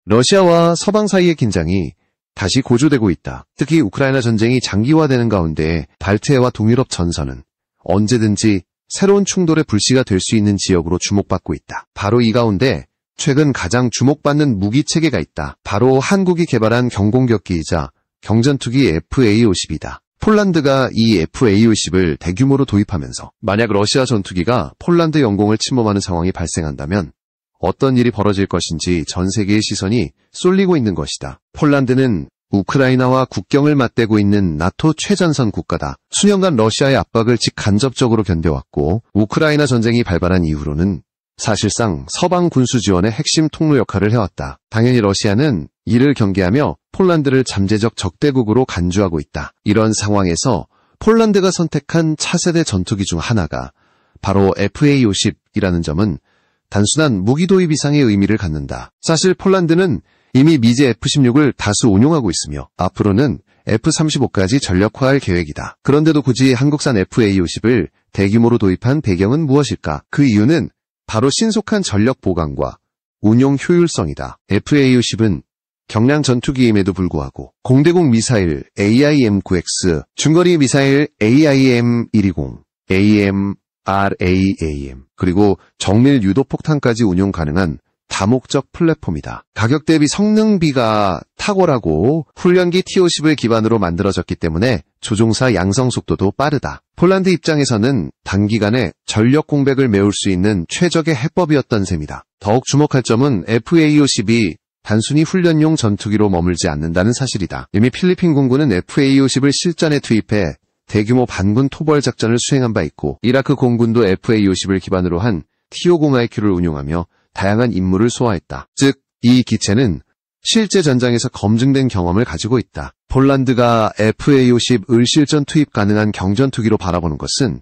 러시아와 서방 사이의 긴장이 다시 고조되고 있다. 특히 우크라이나 전쟁이 장기화되는 가운데 발트해와 동유럽 전선은 언제든지 새로운 충돌의 불씨가 될 수 있는 지역으로 주목받고 있다. 바로 이 가운데 최근 가장 주목받는 무기 체계가 있다. 바로 한국이 개발한 경공격기이자 경전투기 FA-50이다. 폴란드가 이 FA-50을 대규모로 도입하면서 만약 러시아 전투기가 폴란드 영공을 침범하는 상황이 발생한다면 어떤 일이 벌어질 것인지 전 세계의 시선이 쏠리고 있는 것이다. 폴란드는 우크라이나와 국경을 맞대고 있는 나토 최전선 국가다. 수년간 러시아의 압박을 직간접적으로 견뎌왔고 우크라이나 전쟁이 발발한 이후로는 사실상 서방 군수 지원의 핵심 통로 역할을 해왔다. 당연히 러시아는 이를 경계하며 폴란드를 잠재적 적대국으로 간주하고 있다. 이런 상황에서 폴란드가 선택한 차세대 전투기 중 하나가 바로 FA-50이라는 점은 단순한 무기 도입 이상의 의미를 갖는다. 사실 폴란드는 이미 미제 F-16을 다수 운용하고 있으며 앞으로는 F-35까지 전력화할 계획이다. 그런데도 굳이 한국산 FA-50을 대규모로 도입한 배경은 무엇일까? 그 이유는 바로 신속한 전력 보강과 운용 효율성이다. FA-50은 경량 전투기임에도 불구하고 공대공 미사일 AIM-9X, 중거리 미사일 AIM-120, AIM-RAAM, 그리고 정밀 유도 폭탄까지 운용 가능한 다목적 플랫폼이다. 가격 대비 성능비가 탁월하고 훈련기 T-50을 기반으로 만들어졌기 때문에 조종사 양성 속도도 빠르다. 폴란드 입장에서는 단기간에 전력 공백을 메울 수 있는 최적의 해법이었던 셈이다. 더욱 주목할 점은 FA-50이 단순히 훈련용 전투기로 머물지 않는다는 사실이다. 이미 필리핀 공군은 FA-50을 실전에 투입해 대규모 반군 토벌 작전을 수행한 바 있고 이라크 공군도 FA-50을 기반으로 한 T-50IQ를 운용하며 다양한 임무를 소화했다. 즉, 이 기체는 실제 전장에서 검증된 경험을 가지고 있다. 폴란드가 FA-50을 실전 투입 가능한 경전투기로 바라보는 것은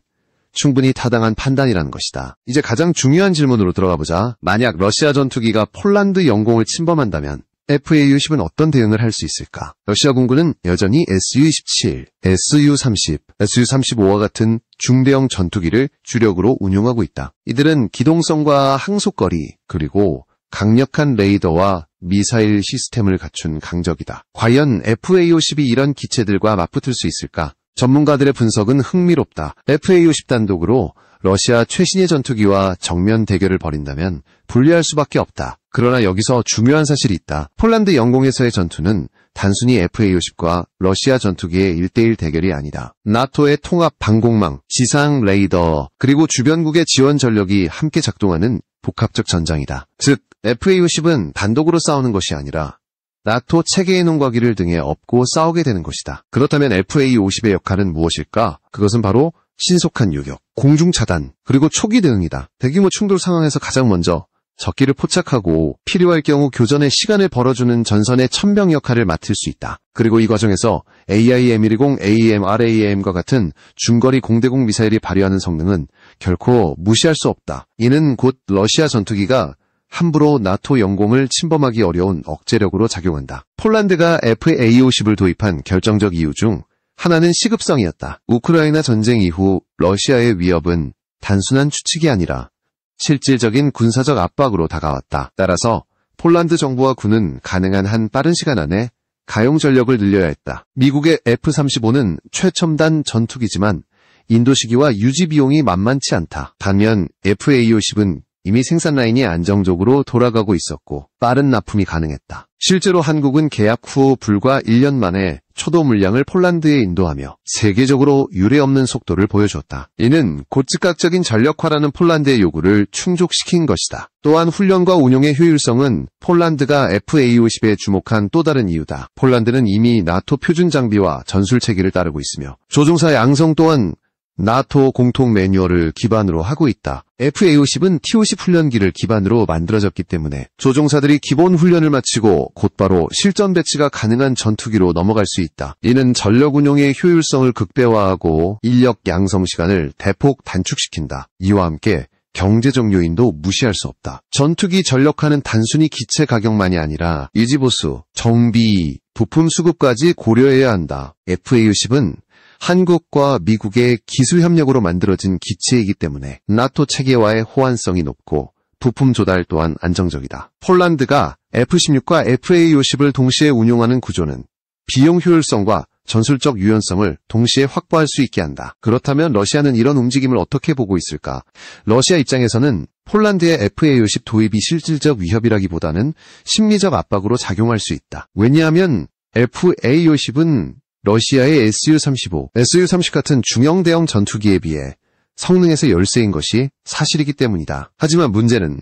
충분히 타당한 판단이라는 것이다. 이제 가장 중요한 질문으로 들어가보자. 만약 러시아 전투기가 폴란드 영공을 침범한다면 FA-50은 어떤 대응을 할 수 있을까? 러시아 군군은 여전히 Su-27, Su-30, Su-35와 같은 중대형 전투기를 주력으로 운용하고 있다. 이들은 기동성과 항속거리, 그리고 강력한 레이더와 미사일 시스템을 갖춘 강적이다. 과연 FA-50이 이런 기체들과 맞붙을 수 있을까? 전문가들의 분석은 흥미롭다. FA-50 단독으로 러시아 최신의 전투기와 정면 대결을 벌인다면 불리할 수밖에 없다. 그러나 여기서 중요한 사실이 있다. 폴란드 영공에서의 전투는 단순히 FA-50과 러시아 전투기의 1대1 대결이 아니다. 나토의 통합 방공망, 지상 레이더, 그리고 주변국의 지원 전력이 함께 작동하는 복합적 전장이다. 즉, FA-50은 단독으로 싸우는 것이 아니라 나토 체계의 농과기를 등에 업고 싸우게 되는 것이다. 그렇다면 FA-50의 역할은 무엇일까? 그것은 바로 신속한 요격, 공중 차단, 그리고 초기 대응이다. 대규모 충돌 상황에서 가장 먼저 적기를 포착하고 필요할 경우 교전의 시간을 벌어주는 전선의 천병 역할을 맡을 수 있다. 그리고 이 과정에서 AIM-120, AIM-RAAM과 같은 중거리 공대공 미사일이 발휘하는 성능은 결코 무시할 수 없다. 이는 곧 러시아 전투기가 함부로 나토 영공을 침범하기 어려운 억제력으로 작용한다. 폴란드가 FA-50을 도입한 결정적 이유 중 하나는 시급성이었다. 우크라이나 전쟁 이후 러시아의 위협은 단순한 추측이 아니라 실질적인 군사적 압박으로 다가왔다. 따라서 폴란드 정부와 군은 가능한 한 빠른 시간 안에 가용 전력을 늘려야 했다. 미국의 F-35는 최첨단 전투기지만 인도 시기와 유지 비용이 만만치 않다. 반면 FA-50은 이미 생산 라인이 안정적으로 돌아가고 있었고 빠른 납품이 가능했다. 실제로 한국은 계약 후 불과 1년 만에 초도 물량을 폴란드에 인도하며 세계적으로 유례없는 속도를 보여줬다. 이는 곧 즉각적인 전력화라는 폴란드의 요구를 충족시킨 것이다. 또한 훈련과 운용의 효율성은 폴란드가 FA-50에 주목한 또 다른 이유다. 폴란드는 이미 나토 표준 장비와 전술 체계를 따르고 있으며 조종사 양성 또한 나토 공통 매뉴얼을 기반으로 하고 있다. FA-50은 T-50 훈련기를 기반으로 만들어졌기 때문에 조종사들이 기본 훈련을 마치고 곧바로 실전 배치가 가능한 전투기로 넘어갈 수 있다. 이는 전력 운용의 효율성을 극대화하고 인력 양성 시간을 대폭 단축시킨다. 이와 함께 경제적 요인도 무시할 수 없다. 전투기 전력화는 단순히 기체 가격만이 아니라 유지보수, 정비, 부품 수급까지 고려해야 한다. FA-50은 한국과 미국의 기술 협력으로 만들어진 기체이기 때문에 나토 체계와의 호환성이 높고 부품 조달 또한 안정적이다. 폴란드가 F-16과 FA-50을 동시에 운용하는 구조는 비용 효율성과 전술적 유연성을 동시에 확보할 수 있게 한다. 그렇다면 러시아는 이런 움직임을 어떻게 보고 있을까? 러시아 입장에서는 폴란드의 FA-50 도입이 실질적 위협이라기보다는 심리적 압박으로 작용할 수 있다. 왜냐하면 FA-50은 러시아의 Su-35, Su-30 같은 중형 대형 전투기에 비해 성능에서 열세인 것이 사실이기 때문이다. 하지만 문제는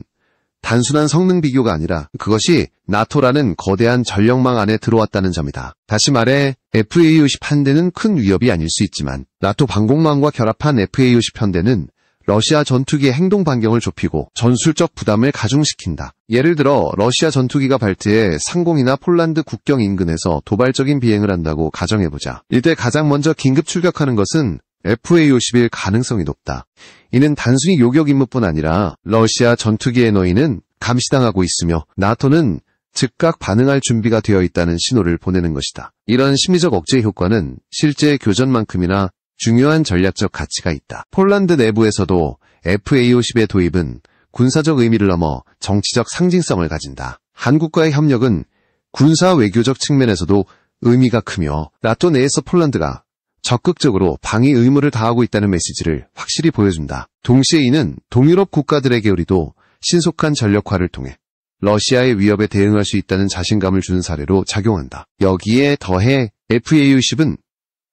단순한 성능 비교가 아니라 그것이 나토라는 거대한 전력망 안에 들어왔다는 점이다. 다시 말해 FA-50 편대는 큰 위협이 아닐 수 있지만 나토 방공망과 결합한 FA-50 편대는 러시아 전투기의 행동 반경을 좁히고 전술적 부담을 가중시킨다. 예를 들어 러시아 전투기가 발트해 상공이나 폴란드 국경 인근에서 도발적인 비행을 한다고 가정해보자. 이때 가장 먼저 긴급 출격하는 것은 FA-50일 가능성이 높다. 이는 단순히 요격 임무뿐 아니라 러시아 전투기의 너희는 감시당하고 있으며 나토는 즉각 반응할 준비가 되어 있다는 신호를 보내는 것이다. 이런 심리적 억제 효과는 실제 교전만큼이나 중요한 전략적 가치가 있다. 폴란드 내부에서도 FA-50의 도입은 군사적 의미를 넘어 정치적 상징성을 가진다. 한국과의 협력은 군사 외교적 측면에서도 의미가 크며 나토 내에서 폴란드가 적극적으로 방위 의무를 다하고 있다는 메시지를 확실히 보여준다. 동시에 이는 동유럽 국가들에게 우리도 신속한 전력화를 통해 러시아의 위협에 대응할 수 있다는 자신감을 주는 사례로 작용한다. 여기에 더해 FA-50은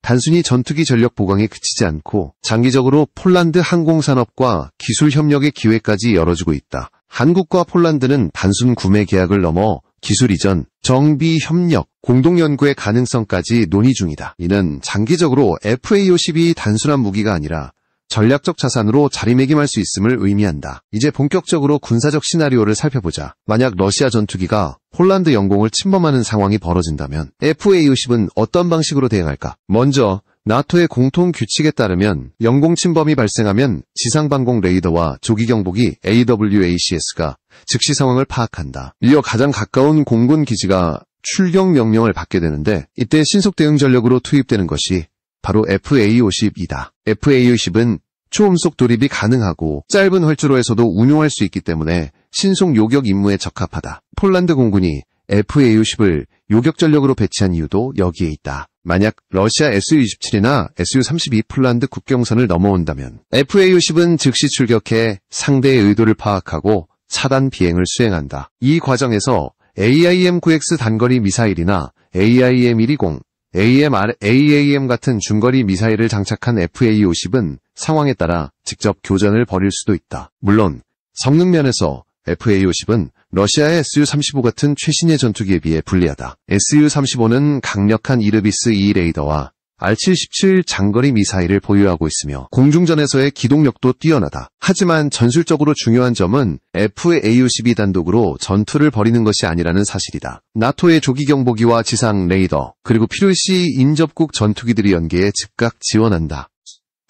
단순히 전투기 전력 보강에 그치지 않고 장기적으로 폴란드 항공산업과 기술 협력의 기회까지 열어주고 있다. 한국과 폴란드는 단순 구매 계약을 넘어 기술 이전, 정비 협력, 공동 연구의 가능성까지 논의 중이다. 이는 장기적으로 FA-50이 단순한 무기가 아니라 전략적 자산으로 자리매김할 수 있음을 의미한다. 이제 본격적으로 군사적 시나리오를 살펴보자. 만약 러시아 전투기가 폴란드 영공을 침범하는 상황이 벌어진다면 FA-50은 어떤 방식으로 대응할까? 먼저 나토의 공통 규칙에 따르면 영공 침범이 발생하면 지상방공 레이더와 조기경보기 AWACS가 즉시 상황을 파악한다. 이어 가장 가까운 공군 기지가 출격 명령을 받게 되는데 이때 신속 대응 전력으로 투입되는 것이 바로 FA-50이다. FA-50은 초음속 돌입이 가능하고 짧은 활주로에서도 운용할 수 있기 때문에 신속 요격 임무에 적합하다. 폴란드 공군이 FA-50을 요격 전력으로 배치한 이유도 여기에 있다. 만약 러시아 Su-27이나 Su-32 폴란드 국경선을 넘어온다면 FA-50은 즉시 출격해 상대의 의도를 파악하고 차단 비행을 수행한다. 이 과정에서 AIM-9X 단거리 미사일이나 AIM-120, AAM 같은 중거리 미사일을 장착한 FA-50은 상황에 따라 직접 교전을 벌일 수도 있다. 물론 성능 면에서 FA-50은 러시아의 Su-35 같은 최신의 전투기에 비해 불리하다. Su-35는 강력한 이르비스-2 레이더와 R-77 장거리 미사일을 보유하고 있으며 공중전에서의 기동력도 뛰어나다. 하지만 전술적으로 중요한 점은 FA-50이 단독으로 전투를 벌이는 것이 아니라는 사실이다. 나토의 조기경보기와 지상 레이더, 그리고 필요시 인접국 전투기들이 연계해 즉각 지원한다.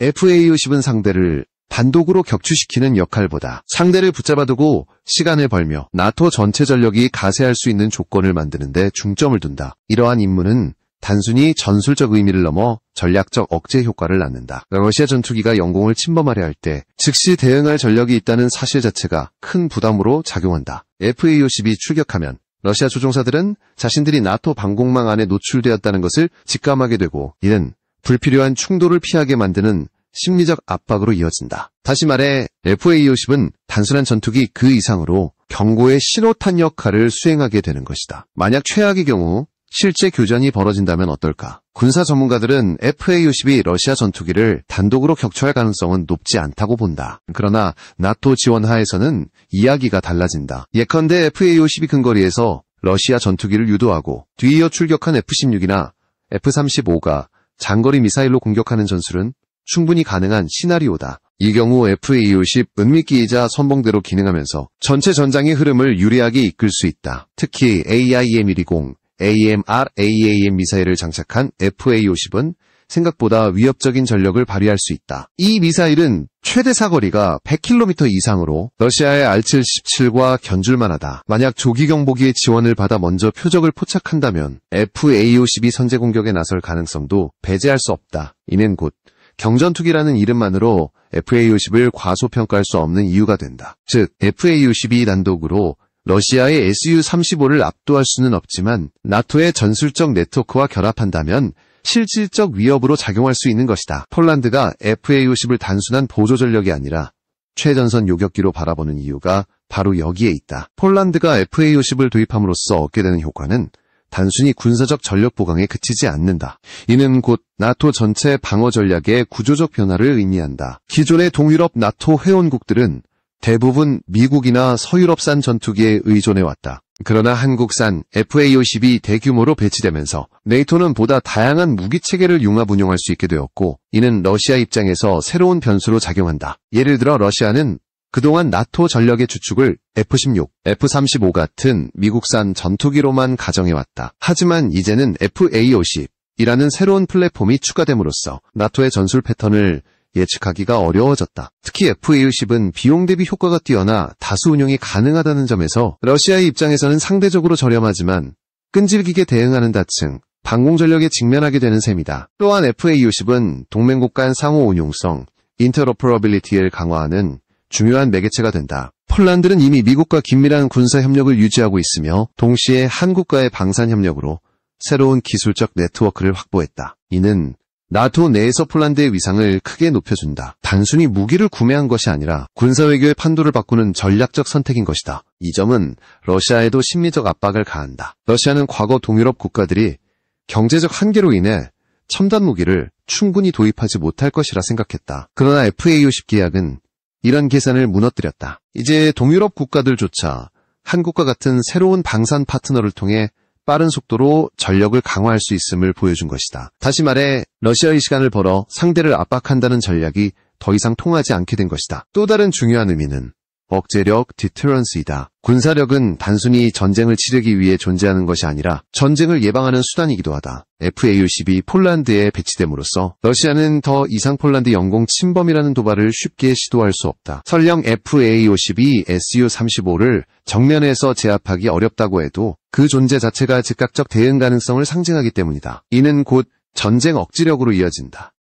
FA-50은 상대를 단독으로 격추시키는 역할보다 상대를 붙잡아두고 시간을 벌며 나토 전체 전력이 가세할 수 있는 조건을 만드는 데 중점을 둔다. 이러한 임무는 단순히 전술적 의미를 넘어 전략적 억제 효과를 낳는다. 러시아 전투기가 영공을 침범하려 할 때 즉시 대응할 전력이 있다는 사실 자체가 큰 부담으로 작용한다. FA-50이 출격하면 러시아 조종사들은 자신들이 나토 방공망 안에 노출되었다는 것을 직감하게 되고 이는 불필요한 충돌을 피하게 만드는 심리적 압박으로 이어진다. 다시 말해 FA-50은 단순한 전투기 그 이상으로 경고의 신호탄 역할을 수행하게 되는 것이다. 만약 최악의 경우 실제 교전이 벌어진다면 어떨까? 군사 전문가들은 FA-50이 러시아 전투기를 단독으로 격추할 가능성은 높지 않다고 본다. 그러나 나토 지원 하에서는 이야기가 달라진다. 예컨대 FA-50이 근거리에서 러시아 전투기를 유도하고 뒤이어 출격한 F-16이나 F-35가 장거리 미사일로 공격하는 전술은 충분히 가능한 시나리오다. 이 경우 FA-50 은밀기이자 선봉대로 기능하면서 전체 전장의 흐름을 유리하게 이끌 수 있다. 특히 AIM-120, AMR-AAM 미사일을 장착한 FA-50은 생각보다 위협적인 전력을 발휘할 수 있다. 이 미사일은 최대 사거리가 100km 이상으로 러시아의 R-77과 견줄만하다. 만약 조기경보기의 지원을 받아 먼저 표적을 포착한다면 FA-50이 선제 공격에 나설 가능성도 배제할 수 없다. 이는 곧 경전투기라는 이름만으로 FA-50을 과소평가할 수 없는 이유가 된다. 즉, FA-50이 단독으로 러시아의 Su-35를 압도할 수는 없지만 나토의 전술적 네트워크와 결합한다면 실질적 위협으로 작용할 수 있는 것이다. 폴란드가 FA-50을 단순한 보조 전력이 아니라 최전선 요격기로 바라보는 이유가 바로 여기에 있다. 폴란드가 FA-50을 도입함으로써 얻게 되는 효과는 단순히 군사적 전력 보강에 그치지 않는다. 이는 곧 나토 전체 방어 전략의 구조적 변화를 의미한다. 기존의 동유럽 나토 회원국들은 대부분 미국이나 서유럽산 전투기에 의존해왔다. 그러나 한국산 FA-50이 대규모로 배치되면서 네이토는 보다 다양한 무기체계를 융합 운용할 수 있게 되었고, 이는 러시아 입장에서 새로운 변수로 작용한다. 예를 들어 러시아는 그동안 나토 전력의 주축을 F-16, F-35 같은 미국산 전투기로만 가정해왔다. 하지만 이제는 FA-50이라는 새로운 플랫폼이 추가됨으로써 나토의 전술 패턴을 예측하기가 어려워졌다. 특히 FA-50은 비용 대비 효과가 뛰어나 다수 운용이 가능하다는 점에서 러시아의 입장에서는 상대적으로 저렴하지만 끈질기게 대응하는 다층, 방공 전력에 직면하게 되는 셈이다. 또한 FA-50은 동맹국 간 상호 운용성, 인터로퍼러빌리티를 강화하는 중요한 매개체가 된다. 폴란드는 이미 미국과 긴밀한 군사 협력을 유지하고 있으며 동시에 한국과의 방산 협력으로 새로운 기술적 네트워크를 확보했다. 이는 나토 내에서 폴란드의 위상을 크게 높여준다. 단순히 무기를 구매한 것이 아니라 군사외교의 판도를 바꾸는 전략적 선택인 것이다. 이 점은 러시아에도 심리적 압박을 가한다. 러시아는 과거 동유럽 국가들이 경제적 한계로 인해 첨단 무기를 충분히 도입하지 못할 것이라 생각했다. 그러나 FA-50 계약은 이런 계산을 무너뜨렸다. 이제 동유럽 국가들조차 한국과 같은 새로운 방산 파트너를 통해 빠른 속도로 전력을 강화할 수 있음을 보여준 것이다. 다시 말해 러시아의 시간을 벌어 상대를 압박한다는 전략이 더 이상 통하지 않게 된 것이다. 또 다른 중요한 의미는 억제력, 디터런스이다. 군사력은 단순히 전쟁을 치르기 위해 존재하는 것이 아니라 전쟁을 예방하는 수단이기도 하다. FA-50이 폴란드에 배치됨으로써 러시아는 더 이상 폴란드 영공 침범이라는 도발을 쉽게 시도할 수 없다. 설령 FA-50이 Su-35를 정면에서 제압하기 어렵다고 해도 그 존재 자체가 즉각적 대응 가능성을 상징하기 때문이다. 이는 곧 전쟁 억지력으로 이어진다.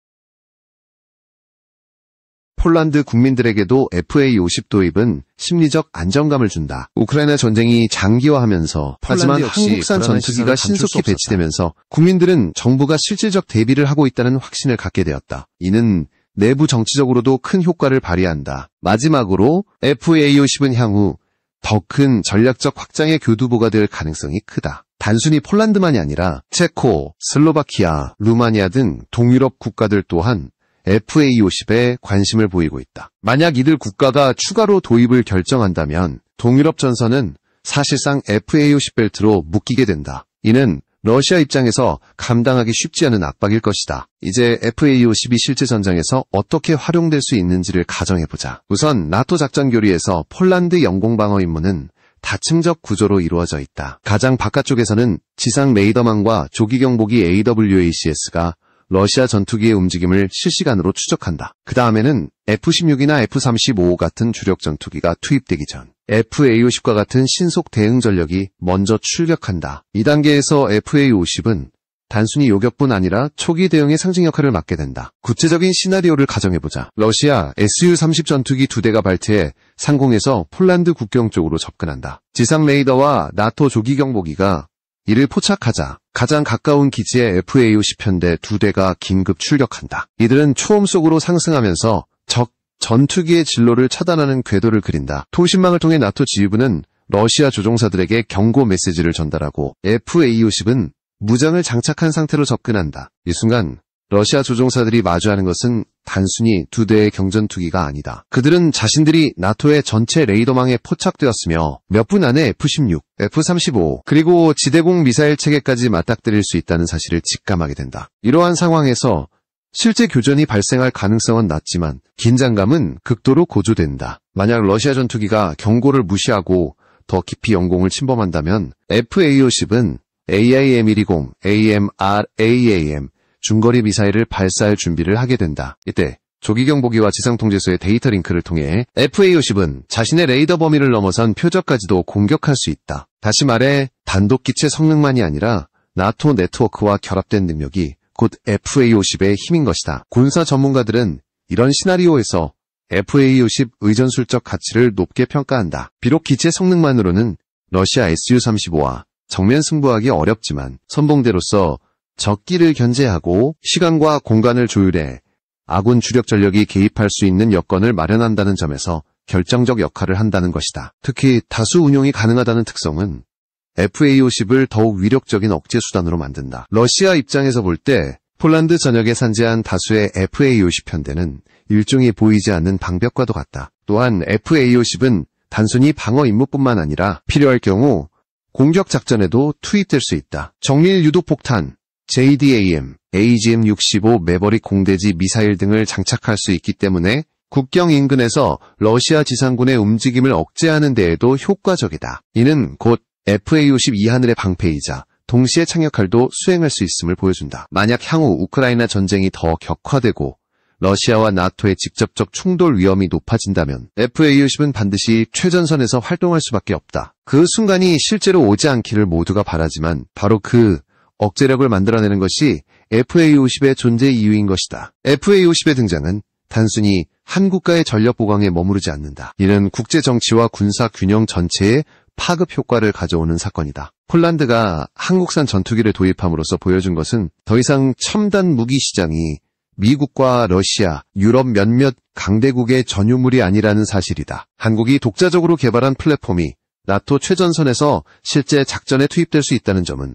폴란드 국민들에게도 FA-50 도입은 심리적 안정감을 준다. 우크라이나 전쟁이 장기화하면서 하지만 한국산 전투기가 신속히 배치되면서 국민들은 정부가 실질적 대비를 하고 있다는 확신을 갖게 되었다. 이는 내부 정치적으로도 큰 효과를 발휘한다. 마지막으로 FA-50은 향후 더 큰 전략적 확장의 교두보가 될 가능성이 크다. 단순히 폴란드만이 아니라 체코, 슬로바키아, 루마니아 등 동유럽 국가들 또한 FA-50에 관심을 보이고 있다. 만약 이들 국가가 추가로 도입을 결정한다면 동유럽 전선은 사실상 FA-50 벨트로 묶이게 된다. 이는 러시아 입장에서 감당하기 쉽지 않은 압박일 것이다. 이제 FA-50이 실제 전장에서 어떻게 활용될 수 있는지를 가정해보자. 우선 나토 작전 교리에서 폴란드 영공방어 임무는 다층적 구조로 이루어져 있다. 가장 바깥쪽에서는 지상 레이더망과 조기경보기 AWACS가 러시아 전투기의 움직임을 실시간으로 추적한다. 그 다음에는 F-16이나 F-35 같은 주력 전투기가 투입되기 전 FA-50과 같은 신속 대응 전력이 먼저 출격한다. 이 단계에서 FA-50은 단순히 요격뿐 아니라 초기 대응의 상징 역할을 맡게 된다. 구체적인 시나리오를 가정해보자. 러시아 Su-30 전투기 2대가 발트해 상공에서 폴란드 국경 쪽으로 접근한다. 지상 레이더와 나토 조기경보기가 이를 포착하자 가장 가까운 기지의 FA-50 편대 2대가 긴급 출격한다. 이들은 초음 속으로 상승하면서 적 전투기의 진로를 차단하는 궤도를 그린다. 통신망을 통해 나토 지휘부는 러시아 조종사들에게 경고 메시지를 전달하고 FA-50은 무장을 장착한 상태로 접근한다. 이 순간 러시아 조종사들이 마주하는 것은 단순히 2대의 경전투기가 아니다. 그들은 자신들이 나토의 전체 레이더망에 포착되었으며 몇 분 안에 F-16, F-35 그리고 지대공 미사일 체계까지 맞닥뜨릴 수 있다는 사실을 직감하게 된다. 이러한 상황에서 실제 교전이 발생할 가능성은 낮지만 긴장감은 극도로 고조된다. 만약 러시아 전투기가 경고를 무시하고 더 깊이 영공을 침범한다면 FA-50은 AIM-120, AMRAAM 중거리 미사일을 발사할 준비를 하게 된다. 이때 조기경보기와 지상통제소의 데이터 링크를 통해 FA-50은 자신의 레이더 범위를 넘어선 표적까지도 공격할 수 있다. 다시 말해 단독기체 성능만이 아니라 나토 네트워크와 결합된 능력이 곧 FA-50의 힘인 것이다. 군사 전문가들은 이런 시나리오에서 FA-50 의전술적 가치를 높게 평가한다. 비록 기체 성능만으로는 러시아 Su-35와 정면 승부하기 어렵지만 선봉대로서 적기를 견제하고 시간과 공간을 조율해 아군 주력 전력이 개입할 수 있는 여건을 마련한다는 점에서 결정적 역할을 한다는 것이다. 특히 다수 운용이 가능하다는 특성은 FA-50을 더욱 위력적인 억제 수단으로 만든다. 러시아 입장에서 볼 때 폴란드 전역에 산재한 다수의 FA-50 편대는 일종의 보이지 않는 방벽과도 같다. 또한 FA-50은 단순히 방어 임무뿐만 아니라 필요할 경우 공격 작전에도 투입될 수 있다. 정밀 유도폭탄, JDAM, AGM-65 매버릭 공대지 미사일 등을 장착할 수 있기 때문에 국경 인근에서 러시아 지상군의 움직임을 억제하는 데에도 효과적이다. 이는 곧 FA-50 이하늘의 방패이자 동시에 착륙할도 수행할 수 있음을 보여준다. 만약 향후 우크라이나 전쟁이 더 격화되고 러시아와 나토의 직접적 충돌 위험이 높아진다면 FA-50은 반드시 최전선에서 활동할 수밖에 없다. 그 순간이 실제로 오지 않기를 모두가 바라지만 바로 그 억제력을 만들어내는 것이 FA-50의 존재 이유인 것이다. FA-50의 등장은 단순히 한 국가의 전력 보강에 머무르지 않는다. 이는 국제 정치와 군사 균형 전체에 파급 효과를 가져오는 사건이다. 폴란드가 한국산 전투기를 도입함으로써 보여준 것은 더 이상 첨단 무기 시장이 미국과 러시아, 유럽 몇몇 강대국의 전유물이 아니라는 사실이다. 한국이 독자적으로 개발한 플랫폼이 나토 최전선에서 실제 작전에 투입될 수 있다는 점은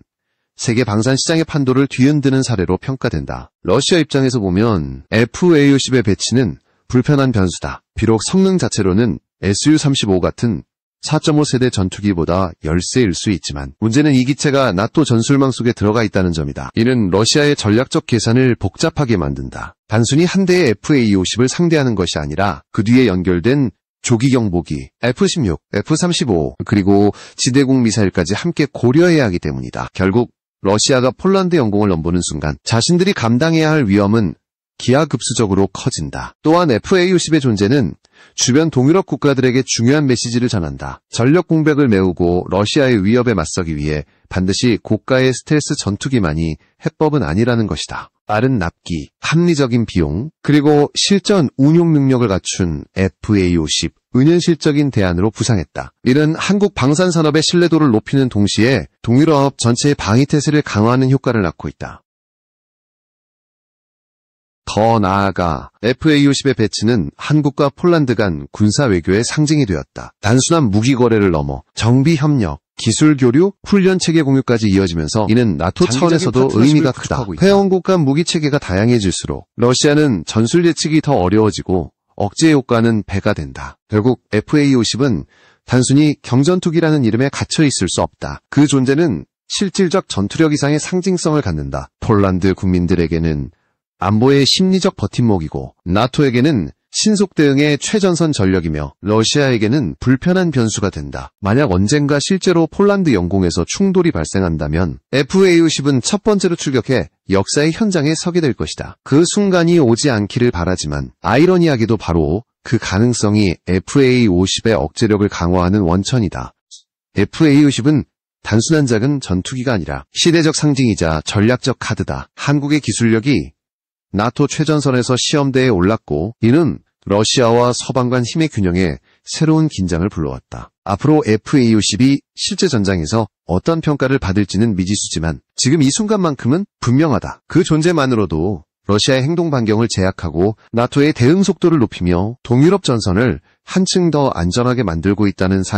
세계 방산 시장의 판도를 뒤흔드는 사례로 평가된다. 러시아 입장에서 보면 FA-50의 배치는 불편한 변수다. 비록 성능 자체로는 Su-35 같은 4.5세대 전투기보다 열세일 수 있지만 문제는 이 기체가 나토 전술망 속에 들어가 있다는 점이다. 이는 러시아의 전략적 계산을 복잡하게 만든다. 단순히 한 대의 FA-50을 상대하는 것이 아니라 그 뒤에 연결된 조기 경보기, F-16, F-35 그리고 지대공 미사일까지 함께 고려해야 하기 때문이다. 결국 러시아가 폴란드 영공을 넘보는 순간 자신들이 감당해야 할 위험은 기하급수적으로 커진다. 또한 FA-50의 존재는 주변 동유럽 국가들에게 중요한 메시지를 전한다. 전력 공백을 메우고 러시아의 위협에 맞서기 위해 반드시 고가의 스텔스 전투기만이 해법은 아니라는 것이다. 빠른 납기, 합리적인 비용, 그리고 실전 운용 능력을 갖춘 FA-50, 은연실적인 대안으로 부상했다. 이는 한국 방산산업의 신뢰도를 높이는 동시에 동유럽 전체의 방위태세를 강화하는 효과를 낳고 있다. 더 나아가 FA-50의 배치는 한국과 폴란드 간 군사 외교의 상징이 되었다. 단순한 무기 거래를 넘어 정비 협력, 기술 교류, 훈련 체계 공유까지 이어지면서 이는 나토 차원에서도 의미가 크다. 회원국 간 무기 체계가 다양해질수록 러시아는 전술 예측이 더 어려워지고 억제 효과는 배가 된다. 결국 FA-50은 단순히 경전투기라는 이름에 갇혀 있을 수 없다. 그 존재는 실질적 전투력 이상의 상징성을 갖는다. 폴란드 국민들에게는 안보의 심리적 버팀목이고 나토에게는 신속 대응의 최전선 전력이며 러시아에게는 불편한 변수가 된다. 만약 언젠가 실제로 폴란드 영공에서 충돌이 발생한다면 FA-50은 첫 번째로 출격해 역사의 현장에 서게 될 것이다. 그 순간이 오지 않기를 바라지만 아이러니하게도 바로 그 가능성이 FA-50의 억제력을 강화하는 원천이다. FA-50은 단순한 작은 전투기가 아니라 시대적 상징이자 전략적 카드다. 한국의 기술력이 나토 최전선에서 시험대에 올랐고 이는 러시아와 서방 간 힘의 균형에 새로운 긴장을 불러왔다. 앞으로 FA-50이 실제 전장에서 어떤 평가를 받을지는 미지수지만 지금 이 순간만큼은 분명하다. 그 존재만으로도 러시아의 행동 반경을 제약하고 나토의 대응 속도를 높이며 동유럽 전선을 한층 더 안전하게 만들고 있다는 사실